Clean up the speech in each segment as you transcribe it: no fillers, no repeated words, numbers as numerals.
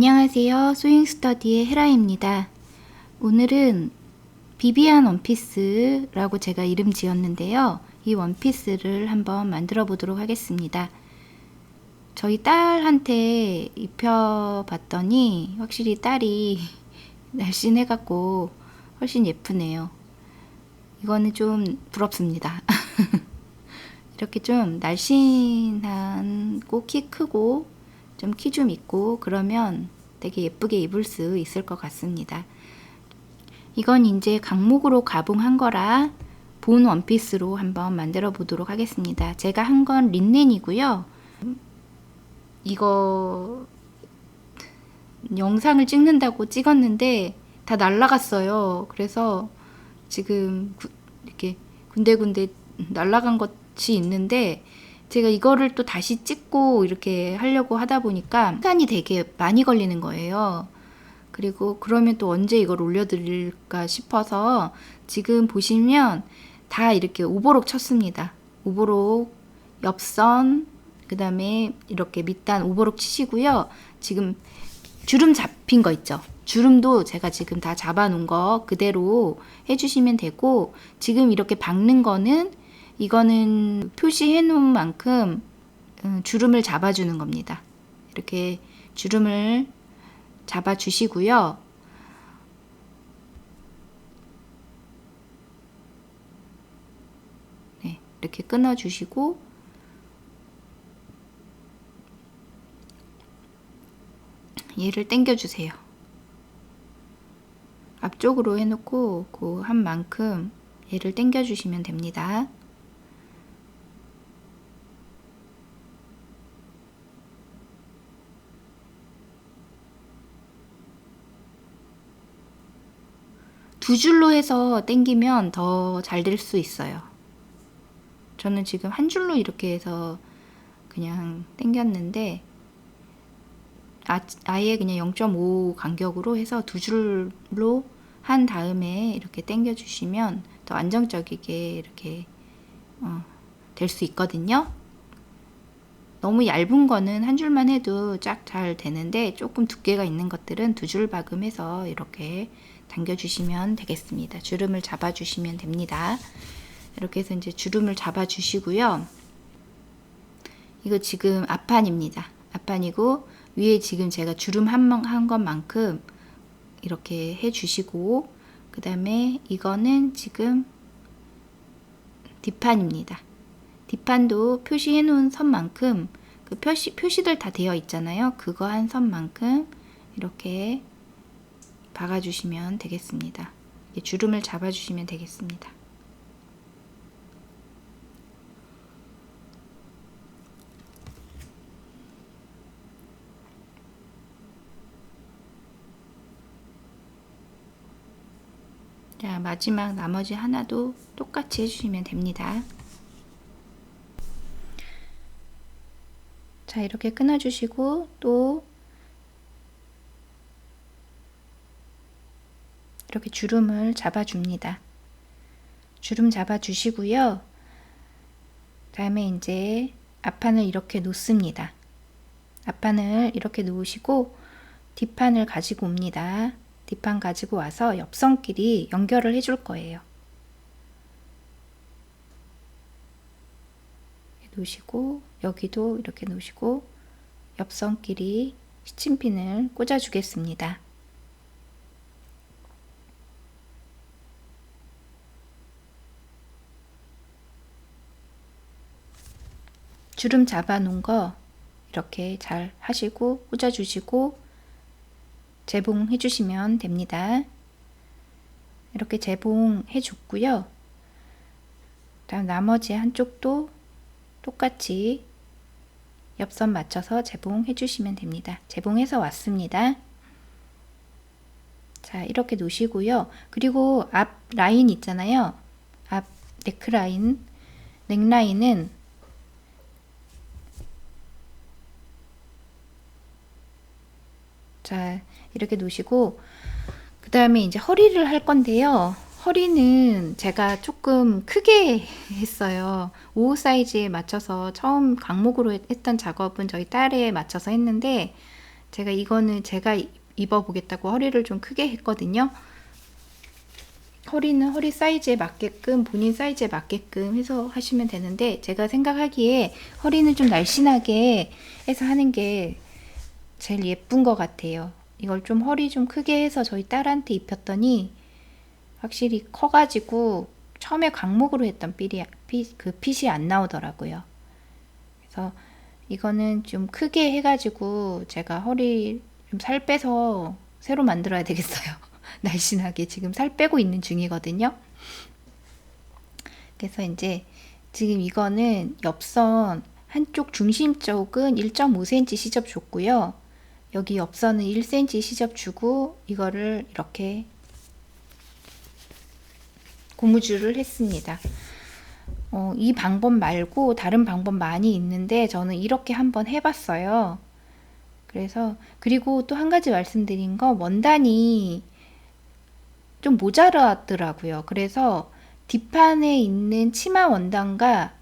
안녕하세요. 소잉스터디의 헤라입니다. 오늘은 비비안 원피스라고 제가 이름 지었는데요. 이 원피스를 한번 만들어 보도록 하겠습니다. 저희 딸한테 입혀봤더니 확실히 딸이 날씬해갖고 훨씬 예쁘네요. 이거는 좀 부럽습니다. 이렇게 좀 날씬하고 키 크고 좀 키 좀 있고 그러면 되게 예쁘게 입을 수 있을 것 같습니다. 이건 이제 강목으로 가봉한 거라 본 원피스로 한번 만들어 보도록 하겠습니다. 제가 한 건 린넨이고요. 이거 영상을 찍는다고 찍었는데 다 날라갔어요. 그래서 지금 이렇게 군데군데 날라간 것이 있는데 제가 이거를 또 다시 찍고 이렇게 하려고 하다 보니까 시간이 되게 많이 걸리는 거예요. 그리고 그러면 또 언제 이걸 올려드릴까 싶어서 지금 보시면 다 이렇게 오버록 쳤습니다. 오버록, 옆선, 그 다음에 이렇게 밑단 오버록 치시고요. 지금 주름 잡힌 거 있죠? 주름도 제가 지금 다 잡아 놓은 거 그대로 해주시면 되고, 지금 이렇게 박는 거는 이거는 표시해 놓은 만큼 주름을 잡아주는 겁니다. 이렇게 주름을 잡아 주시고요. 네, 이렇게 끊어 주시고 얘를 당겨 주세요. 앞쪽으로 해놓고 그 한 만큼 얘를 당겨 주시면 됩니다. 두 줄로 해서 당기면 더 잘 될 수 있어요. 저는 지금 한 줄로 이렇게 해서 그냥 당겼는데 아예 그냥 0.5 간격으로 해서 두 줄로 한 다음에 이렇게 당겨 주시면 더 안정적이게 이렇게 될 수 있거든요. 너무 얇은 거는 한 줄만 해도 쫙 잘 되는데 조금 두께가 있는 것들은 두 줄 박음해서 이렇게 당겨 주시면 되겠습니다. 주름을 잡아 주시면 됩니다. 이렇게 해서 이제 주름을 잡아 주시고요. 이거 지금 앞판입니다. 앞판이고 위에 지금 제가 주름 한 것만큼 이렇게 해 주시고, 그 다음에 이거는 지금 뒷판입니다. 뒷판도 표시해 놓은 선만큼 그 표시들 다 되어 있잖아요. 그거 한 선만큼 이렇게 박아 주시면 되겠습니다. 주름을 잡아 주시면 되겠습니다. 자, 마지막 나머지 하나도 똑같이 해주시면 됩니다. 자, 이렇게 끊어주시고 또 이렇게 주름을 잡아줍니다. 주름 잡아주시고요. 다음에 이제 앞판을 이렇게 놓습니다. 앞판을 이렇게 놓으시고 뒷판을 가지고 옵니다. 뒷판 가지고 와서 옆선끼리 연결을 해줄 거예요. 놓으시고 여기도 이렇게 놓으시고 옆선끼리 시침핀을 꽂아 주겠습니다. 주름 잡아 놓은 거 이렇게 잘 하시고 꽂아 주시고 재봉해 주시면 됩니다. 이렇게 재봉해 줬고요. 다음 나머지 한쪽도 똑같이 옆선 맞춰서 재봉해 주시면 됩니다. 재봉해서 왔습니다. 자, 이렇게 놓으시고요. 그리고 앞 라인 있잖아요. 앞 넥라인, 넥라인은 자, 이렇게 놓으시고 그 다음에 이제 허리를 할 건데요. 허리는 제가 조금 크게 했어요. 55 사이즈에 맞춰서 처음 강목으로 했던 작업은 저희 딸에 맞춰서 했는데 제가 이거는 제가 입어보겠다고 허리를 좀 크게 했거든요. 허리는 허리 사이즈에 맞게끔 본인 사이즈에 맞게끔 해서 하시면 되는데, 제가 생각하기에 허리는 좀 날씬하게 해서 하는 게 제일 예쁜 것 같아요. 이걸 좀 허리 좀 크게 해서 저희 딸한테 입혔더니 확실히 커가지고 처음에 광목으로 했던 핏이 안 나오더라고요. 그래서 이거는 좀 크게 해가지고 제가 허리 좀 살 빼서 새로 만들어야 되겠어요. 날씬하게 지금 살 빼고 있는 중이거든요. 그래서 이제 지금 이거는 옆선 한쪽 중심 쪽은 1.5cm 시접 줬고요. 여기 옆선은 1cm 시접 주고 이거를 이렇게 고무줄을 했습니다. 이 방법 말고 다른 방법 많이 있는데 저는 이렇게 한번 해봤어요. 그래서 그리고 또 한 가지 말씀드린 거, 원단이 좀 모자라더라고요. 그래서 뒷판에 있는 치마 원단과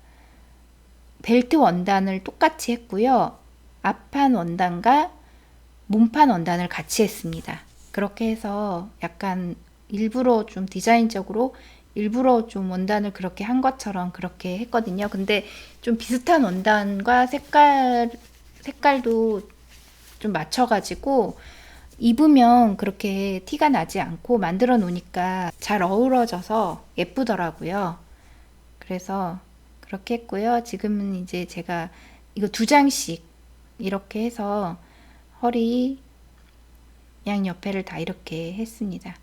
벨트 원단을 똑같이 했고요. 앞판 원단과 몸판 원단을 같이 했습니다. 그렇게 해서 약간 일부러 좀 디자인적으로 일부러 좀 원단을 그렇게 한 것처럼 그렇게 했거든요. 근데 좀 비슷한 원단과 색깔도 좀 맞춰가지고 입으면 그렇게 티가 나지 않고 만들어 놓으니까 잘 어우러져서 예쁘더라고요. 그래서 그렇게 했고요. 지금은 이제 제가 이거 2장씩 이렇게 해서 허리 양옆에를 다 이렇게 했습니다.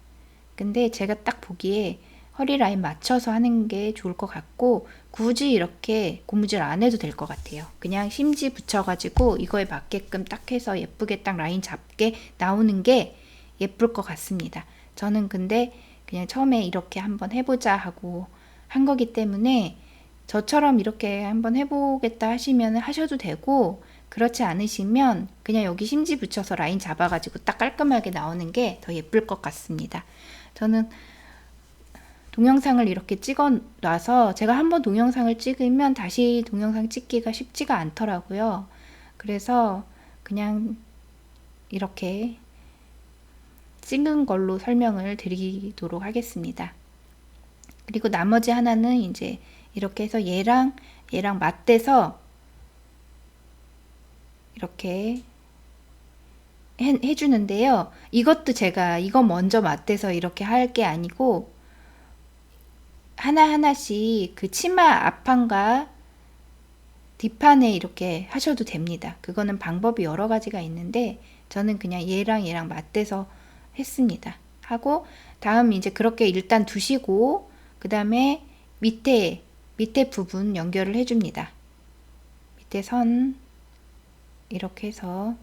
근데 제가 딱 보기에 허리 라인 맞춰서 하는 게 좋을 것 같고, 굳이 이렇게 고무줄 안 해도 될 것 같아요. 그냥 심지 붙여가지고 이거에 맞게끔 딱 해서 예쁘게 딱 라인 잡게 나오는 게 예쁠 것 같습니다. 저는 근데 그냥 처음에 이렇게 한번 해보자 하고 한 거기 때문에 저처럼 이렇게 한번 해보겠다 하시면 하셔도 되고, 그렇지 않으시면 그냥 여기 심지 붙여서 라인 잡아가지고 딱 깔끔하게 나오는 게 더 예쁠 것 같습니다. 저는 동영상을 이렇게 찍어 놔서 제가 한번 동영상을 찍으면 다시 동영상 찍기가 쉽지가 않더라고요. 그래서 그냥 이렇게 찍은 걸로 설명을 드리도록 하겠습니다. 그리고 나머지 하나는 이제 이렇게 해서 얘랑 맞대서 이렇게 해주는데요. 이것도 제가 이거 먼저 맞대서 이렇게 할 게 아니고 하나하나씩 그 치마 앞판과 뒷판에 이렇게 하셔도 됩니다. 그거는 방법이 여러 가지가 있는데 저는 그냥 얘랑 맞대서 했습니다. 하고 다음 이제 그렇게 일단 두시고 그 다음에 밑에 부분 연결을 해줍니다. 밑에 선 이렇게 해서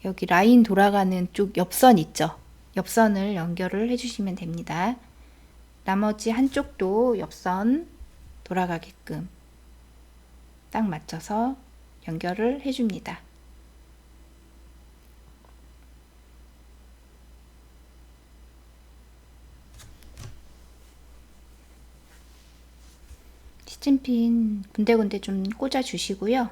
여기 라인 돌아가는 쪽 옆선 있죠? 옆선을 연결을 해주시면 됩니다. 나머지 한쪽도 옆선 돌아가게끔 딱 맞춰서 연결을 해줍니다. 시침핀 군데군데 좀 꽂아 주시고요.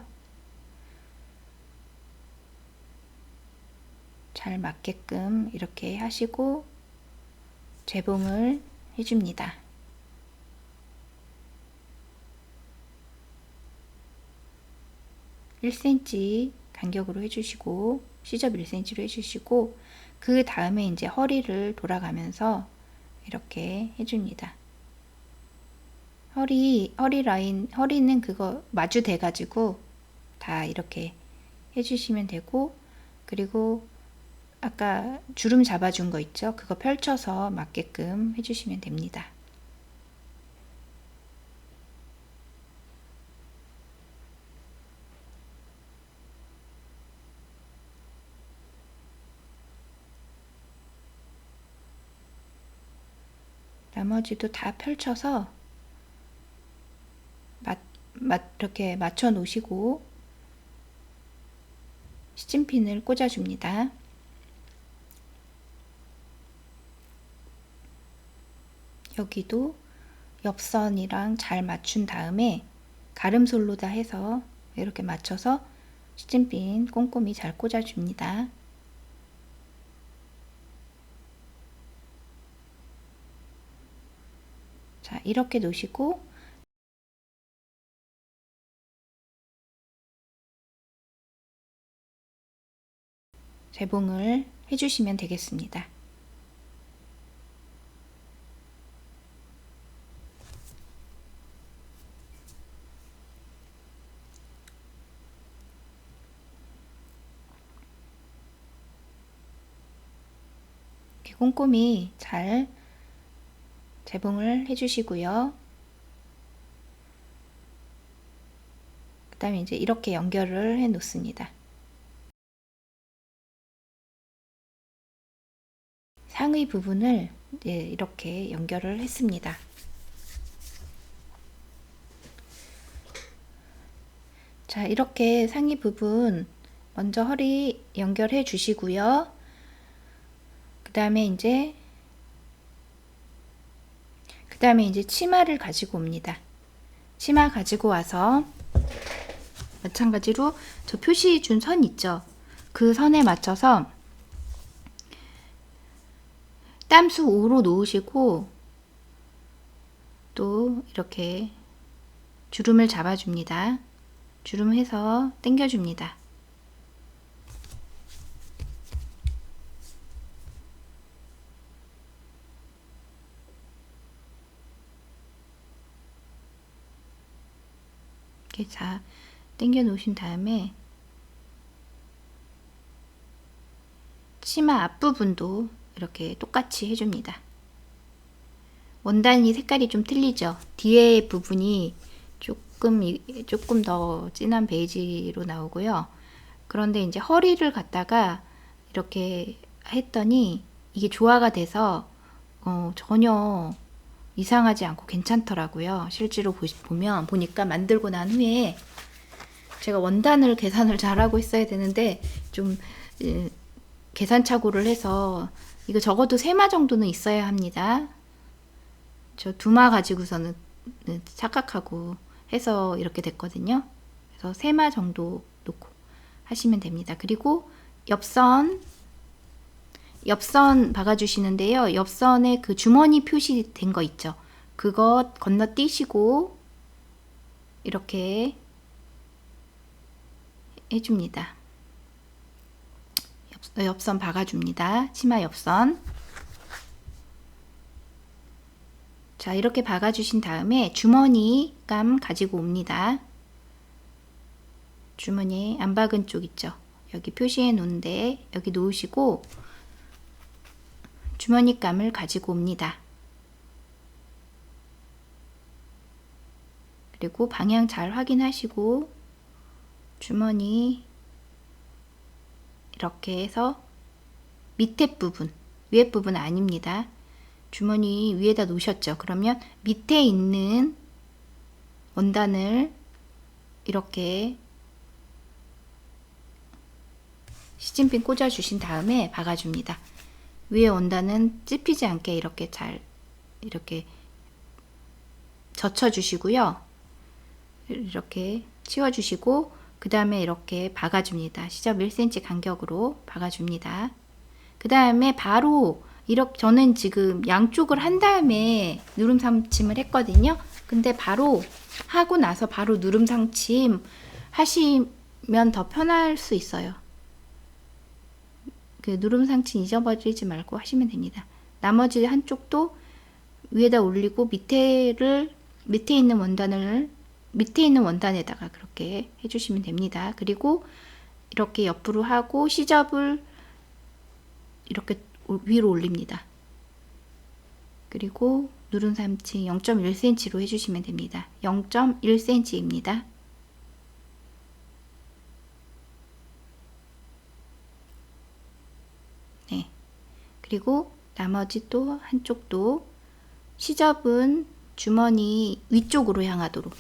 잘 맞게끔 이렇게 하시고 재봉을 해줍니다. (1cm) 간격으로 해주시고 시접 1cm로 해주시고 그 다음에 이제 허리를 돌아가면서 이렇게 해줍니다. 허리 라인, 허리는 그거 마주대 가지고 다 이렇게 해주시면 되고, 그리고 아까 주름 잡아준 거 있죠? 그거 펼쳐서 맞게끔 해주시면 됩니다. 나머지도 다 펼쳐서 이렇게 맞춰 놓으시고 시침핀을 꽂아 줍니다. 여기도 옆선이랑 잘 맞춘 다음에 가름솔로다 해서 이렇게 맞춰서 시침핀 꼼꼼히 잘 꽂아줍니다. 자, 이렇게 놓으시고 재봉을 해주시면 되겠습니다. 이렇게 꼼꼼히 잘 재봉을 해주시고요. 그 다음에 이제 이렇게 연결을 해 놓습니다. 상의 부분을 이렇게 연결을 했습니다. 자, 이렇게 상의 부분 먼저 허리 연결해 주시고요. 그 다음에 이제 치마를 가지고 옵니다. 치마 가지고 와서 마찬가지로 저 표시 준 선 있죠? 그 선에 맞춰서 땀수 5로 놓으시고 또 이렇게 주름을 잡아줍니다. 주름해서 당겨줍니다. 이렇게 자 당겨 놓으신 다음에 치마 앞부분도 이렇게 똑같이 해줍니다. 원단이 색깔이 좀 틀리죠? 뒤에 부분이 조금 더 진한 베이지로 나오고요. 그런데 이제 허리를 갖다가 이렇게 했더니 이게 조화가 돼서 전혀 이상하지 않고 괜찮더라고요. 실제로 보니까 만들고 난 후에 제가 원단을 계산을 잘하고 있어야 되는데 좀 계산착오를 해서 이거 적어도 3마 정도는 있어야 합니다. 저 2마 가지고서는 착각하고 해서 이렇게 됐거든요. 그래서 3마 정도 놓고 하시면 됩니다. 그리고 옆선 박아주시는데요. 옆선에 그 주머니 표시된 거 있죠. 그거 건너뛰시고 이렇게 해줍니다. 옆선 박아줍니다. 치마 옆선. 자, 이렇게 박아주신 다음에 주머니감 가지고 옵니다. 주머니 안 박은 쪽 있죠. 여기 표시해 놓은데 여기 놓으시고 주머니감을 가지고 옵니다. 그리고 방향 잘 확인하시고 주머니 이렇게 해서 밑에 부분, 위에 부분 아닙니다. 주머니 위에다 놓으셨죠? 그러면 밑에 있는 원단을 이렇게 시침핀 꽂아 주신 다음에 박아줍니다. 위에 원단은 찝히지 않게 이렇게 잘 이렇게 젖혀 주시고요. 이렇게 치워 주시고 그 다음에 이렇게 박아줍니다. 시접 1cm 간격으로 박아줍니다. 그 다음에 바로 이렇게 저는 지금 양쪽을 한 다음에 누름 상침을 했거든요. 근데 바로 하고 나서 바로 누름 상침 하시면 더 편할 수 있어요. 그 누름 상침 잊어버리지 말고 하시면 됩니다. 나머지 한쪽도 위에다 올리고 밑에 있는 원단에다가 그렇게 해주시면 됩니다. 그리고 이렇게 옆으로 하고 시접을 이렇게 위로 올립니다. 그리고 누름 상침 0.1cm로 해주시면 됩니다. 0.1cm입니다. 네. 그리고 나머지 또 한쪽도 시접은 주머니 위쪽으로 향하도록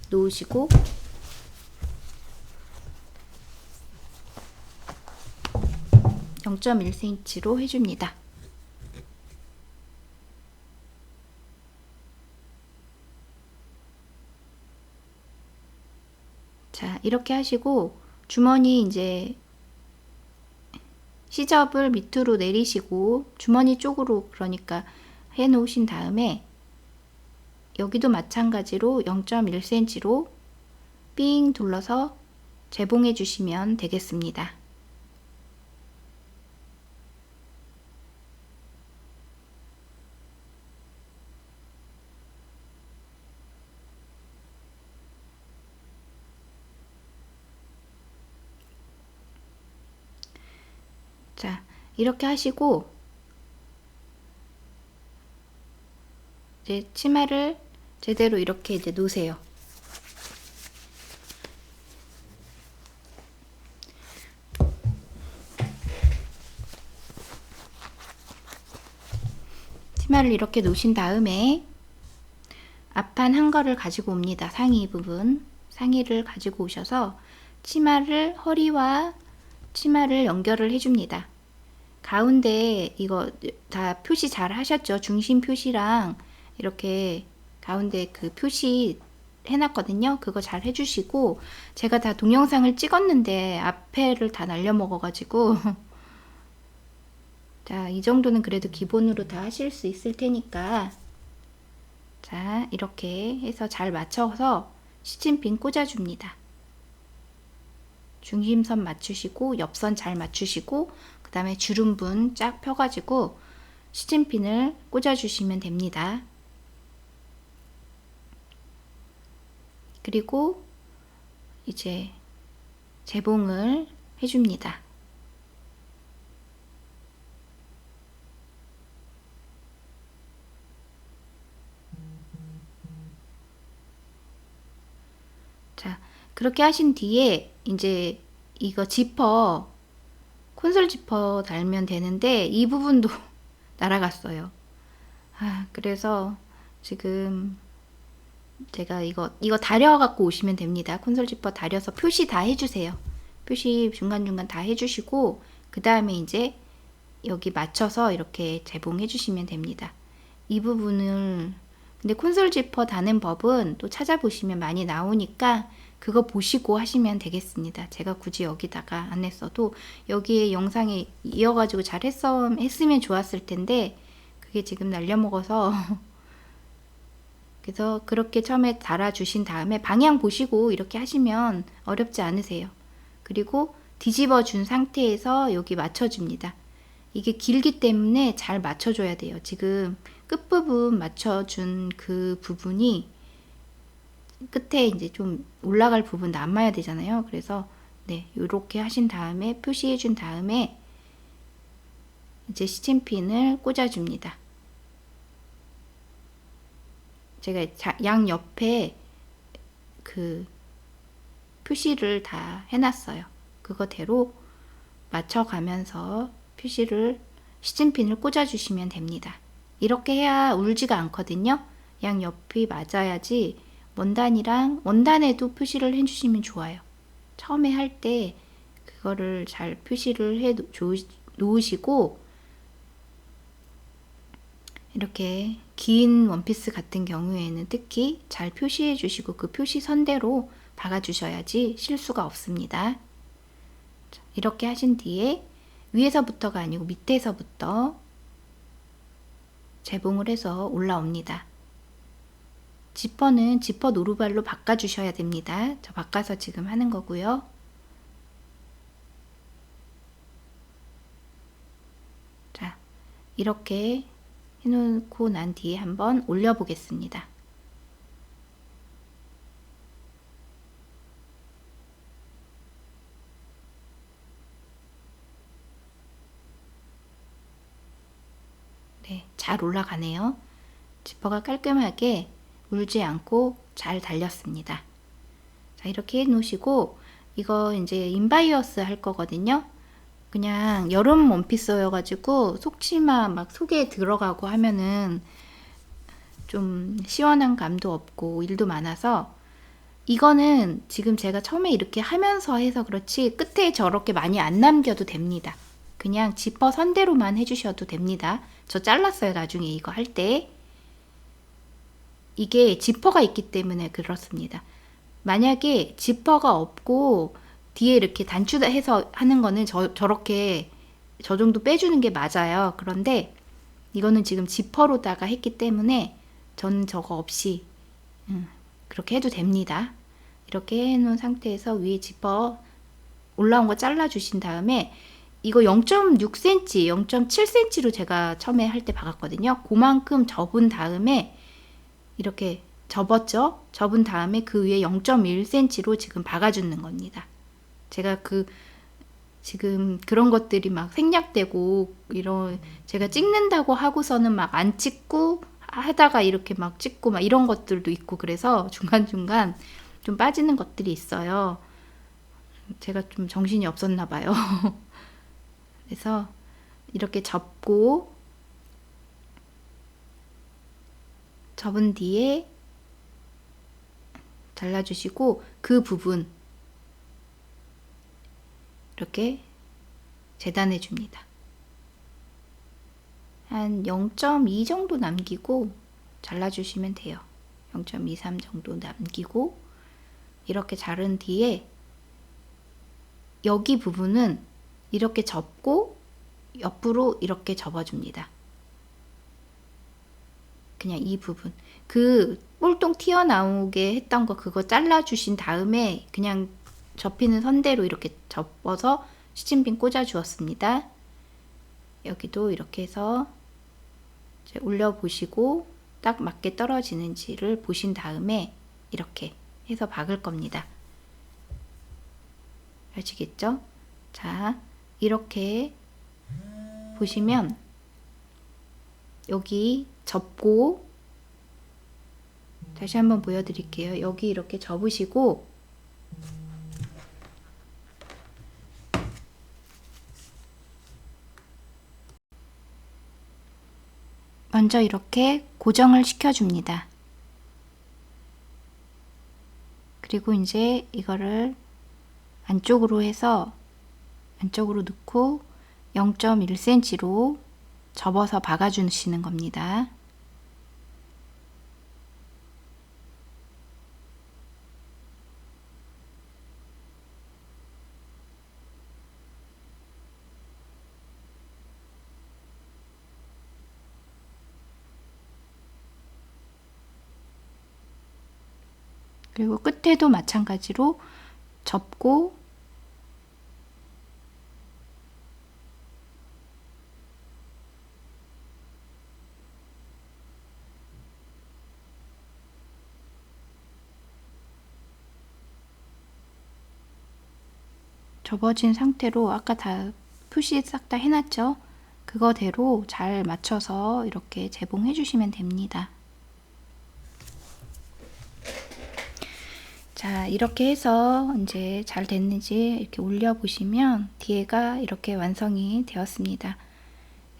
놓으시고 (0.1cm로) 해줍니다. 자, 이렇게 하시고 주머니 이제 시접을 밑으로 내리시고 주머니 쪽으로 그러니까 해 놓으신 다음에 여기도 마찬가지로 0.1cm로 삥 둘러서 재봉해 주시면 되겠습니다. 자, 이렇게 하시고 이제 치마를 제대로 이렇게 이제 놓으세요. 치마를 이렇게 놓으신 다음에 앞판 한 거를 가지고 옵니다. 상의 부분. 상의를 가지고 오셔서 치마를 허리와 치마를 연결을 해줍니다. 가운데 이거 다 표시 잘 하셨죠? 중심 표시랑 이렇게 가운데 그 표시 해놨거든요. 그거 잘 해주시고 제가 다 동영상을 찍었는데 앞에를 다 날려먹어가지고 자, 이 정도는 그래도 기본으로 다 하실 수 있을 테니까 자, 이렇게 해서 잘 맞춰서 시침핀 꽂아줍니다. 중심선 맞추시고 옆선 잘 맞추시고 그 다음에 주름분 쫙 펴가지고 시침핀을 꽂아주시면 됩니다. 그리고 이제 재봉을 해줍니다. 자, 그렇게 하신 뒤에 이제 이거 지퍼 콘솔 지퍼 달면 되는데 이 부분도 날아갔어요. 그래서 지금 제가 이거 다려 갖고 오시면 됩니다. 콘솔 지퍼 다려서 표시 다 해주세요. 표시 중간중간 다 해주시고 그 다음에 이제 여기 맞춰서 이렇게 재봉해 주시면 됩니다. 이 부분을 근데 콘솔 지퍼 다는 법은 또 찾아보시면 많이 나오니까 그거 보시고 하시면 되겠습니다. 제가 굳이 여기다가 안 했어도 여기에 영상에 이어가지고 잘 했으면 좋았을 텐데 그게 지금 날려먹어서 그래서 그렇게 처음에 달아주신 다음에 방향 보시고 이렇게 하시면 어렵지 않으세요. 그리고 뒤집어 준 상태에서 여기 맞춰줍니다. 이게 길기 때문에 잘 맞춰줘야 돼요. 지금 끝부분 맞춰준 그 부분이 끝에 이제 좀 올라갈 부분 남아야 되잖아요. 그래서 네, 이렇게 하신 다음에 표시해 준 다음에 이제 시침핀을 꽂아줍니다. 제가 양 옆에 그 표시를 다 해놨어요. 그거대로 맞춰가면서 표시를 시침핀을 꽂아주시면 됩니다. 이렇게 해야 울지가 않거든요. 양 옆이 맞아야지 원단에도 표시를 해주시면 좋아요. 처음에 할 때 그거를 잘 표시를 해 놓으시고 이렇게 긴 원피스 같은 경우에는 특히 잘 표시해 주시고 그 표시 선대로 박아 주셔야지 실수가 없습니다. 이렇게 하신 뒤에 위에서부터가 아니고 밑에서부터 재봉을 해서 올라옵니다. 지퍼는 지퍼 노루발로 바꿔 주셔야 됩니다. 저 바꿔서 지금 하는 거고요. 자, 이렇게 해놓고 난 뒤에 한번 올려 보겠습니다. 네, 잘 올라가네요. 지퍼가 깔끔하게 울지 않고 잘 달렸습니다. 자, 이렇게 해 놓으시고 이거 이제 인바이어스 할 거거든요. 그냥 여름 원피스여가지고 속치마 막 속에 들어가고 하면은 좀 시원한 감도 없고 일도 많아서 이거는 지금 제가 처음에 이렇게 하면서 해서 그렇지 끝에 저렇게 많이 안 남겨도 됩니다. 그냥 지퍼 선대로만 해주셔도 됩니다. 저 잘랐어요. 나중에 이거 할 때. 이게 지퍼가 있기 때문에 그렇습니다. 만약에 지퍼가 없고 뒤에 이렇게 단추해서 하는 거는 저렇게 저 정도 빼주는 게 맞아요. 그런데 이거는 지금 지퍼로다가 했기 때문에 저는 저거 없이 그렇게 해도 됩니다. 이렇게 해놓은 상태에서 위에 지퍼 올라온 거 잘라주신 다음에 이거 0.6cm, 0.7cm로 제가 처음에 할 때 박았거든요. 그만큼 접은 다음에 이렇게 접었죠. 접은 다음에 그 위에 0.1cm로 지금 박아주는 겁니다. 제가 지금 그런 것들이 막 생략되고 이런 제가 찍는다고 하고서는 막 안 찍고 하다가 이렇게 막 찍고 막 이런 것들도 있고 그래서 중간중간 좀 빠지는 것들이 있어요. 제가 좀 정신이 없었나 봐요. 그래서 이렇게 접고 접은 뒤에 잘라주시고 그 부분 이렇게 재단해 줍니다. 한 0.2 정도 남기고 잘라주시면 돼요. 0.23 정도 남기고 이렇게 자른 뒤에 여기 부분은 이렇게 접고 옆으로 이렇게 접어줍니다. 그냥 이 부분 그 볼통 튀어나오게 했던 거 그거 잘라주신 다음에 그냥 접히는 선대로 이렇게 접어서 시침핀 꽂아 주었습니다. 여기도 이렇게 해서 이제 올려보시고 딱 맞게 떨어지는지를 보신 다음에 이렇게 해서 박을 겁니다. 아시겠죠? 자, 이렇게 보시면 여기 접고 다시 한번 보여드릴게요. 여기 이렇게 접으시고 먼저 이렇게 고정을 시켜줍니다. 그리고 이제 이거를 안쪽으로 해서 안쪽으로 넣고 0.1cm로 접어서 박아주시는 겁니다. 그리고 끝에도 마찬가지로 접고 접어진 상태로 아까 다 푸시 싹 다 해놨죠? 그거대로 잘 맞춰서 이렇게 재봉해 주시면 됩니다. 자, 이렇게 해서 이제 잘 됐는지 이렇게 올려 보시면 뒤에가 이렇게 완성이 되었습니다.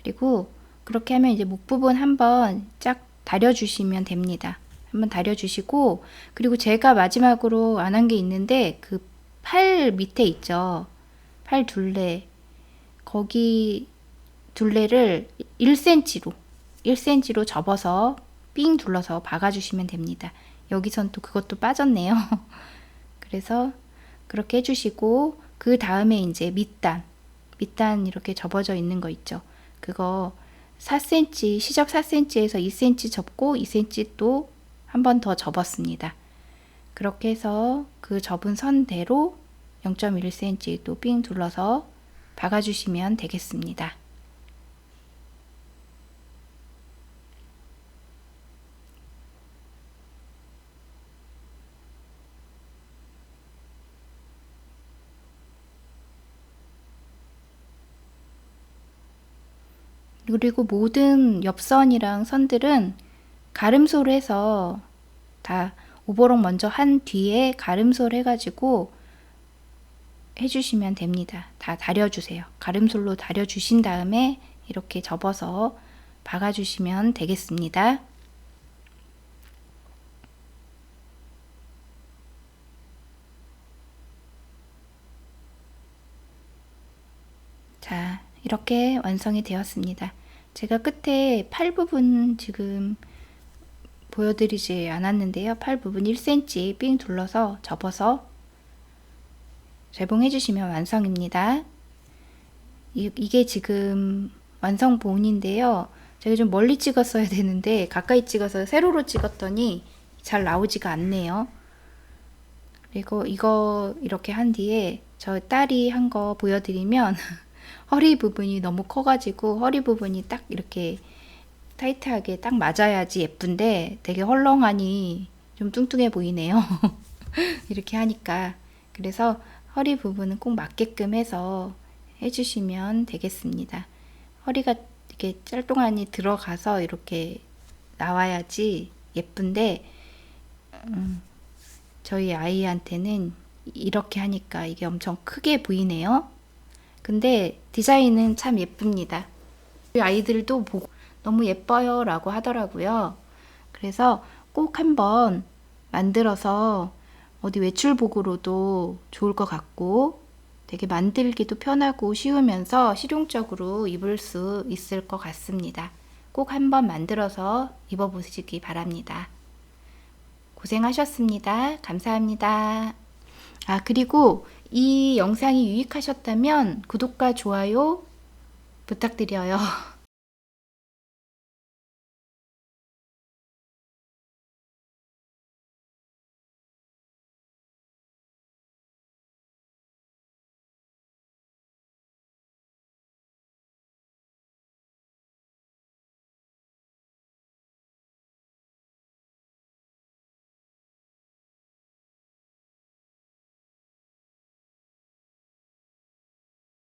그리고 그렇게 하면 이제 목 부분 한번 쫙 다려 주시면 됩니다. 한번 다려 주시고 그리고 제가 마지막으로 안 한 게 있는데 그 팔 밑에 있죠. 팔 둘레 거기 둘레를 1cm로 접어서 삥 둘러서 박아 주시면 됩니다. 여기선 또 그것도 빠졌네요. 그래서 그렇게 해주시고 그 다음에 이제 밑단 이렇게 접어져 있는 거 있죠. 그거 4cm 시접 4cm에서 2cm 접고 2cm 또 한 번 더 접었습니다. 그렇게 해서 그 접은 선대로 0.1cm 또 삥 둘러서 박아주시면 되겠습니다. 그리고 모든 옆선이랑 선들은 가름소를 해서 다 오버록 먼저 한 뒤에 가름소를 해가지고 해주시면 됩니다. 다 다려주세요. 가름솔로 다려주신 다음에 이렇게 접어서 박아주시면 되겠습니다. 자, 이렇게 완성이 되었습니다. 제가 끝에 팔 부분 지금 보여드리지 않았는데요. 팔 부분 1cm 삥 둘러서 접어서 재봉해 주시면 완성입니다. 이게 지금 완성본인데요. 제가 좀 멀리 찍었어야 되는데 가까이 찍어서 세로로 찍었더니 잘 나오지가 않네요. 그리고 이거 이렇게 한 뒤에 저 딸이 한 거 보여드리면 허리 부분이 너무 커가지고 허리 부분이 딱 이렇게 타이트하게 딱 맞아야지 예쁜데 되게 헐렁하니 좀 뚱뚱해 보이네요. 이렇게 하니까. 그래서 허리 부분은 꼭 맞게끔 해서 해주시면 되겠습니다. 허리가 이렇게 짤동안이 들어가서 이렇게 나와야지 예쁜데 저희 아이한테는 이렇게 하니까 이게 엄청 크게 보이네요. 근데 디자인은 참 예쁩니다. 우리 아이들도 보고 너무 예뻐요 라고 하더라고요. 그래서 꼭 한번 만들어서 어디 외출복으로도 좋을 것 같고 되게 만들기도 편하고 쉬우면서 실용적으로 입을 수 있을 것 같습니다. 꼭 한번 만들어서 입어보시기 바랍니다. 고생하셨습니다. 감사합니다. 그리고 이 영상이 유익하셨다면 구독과 좋아요 부탁드려요.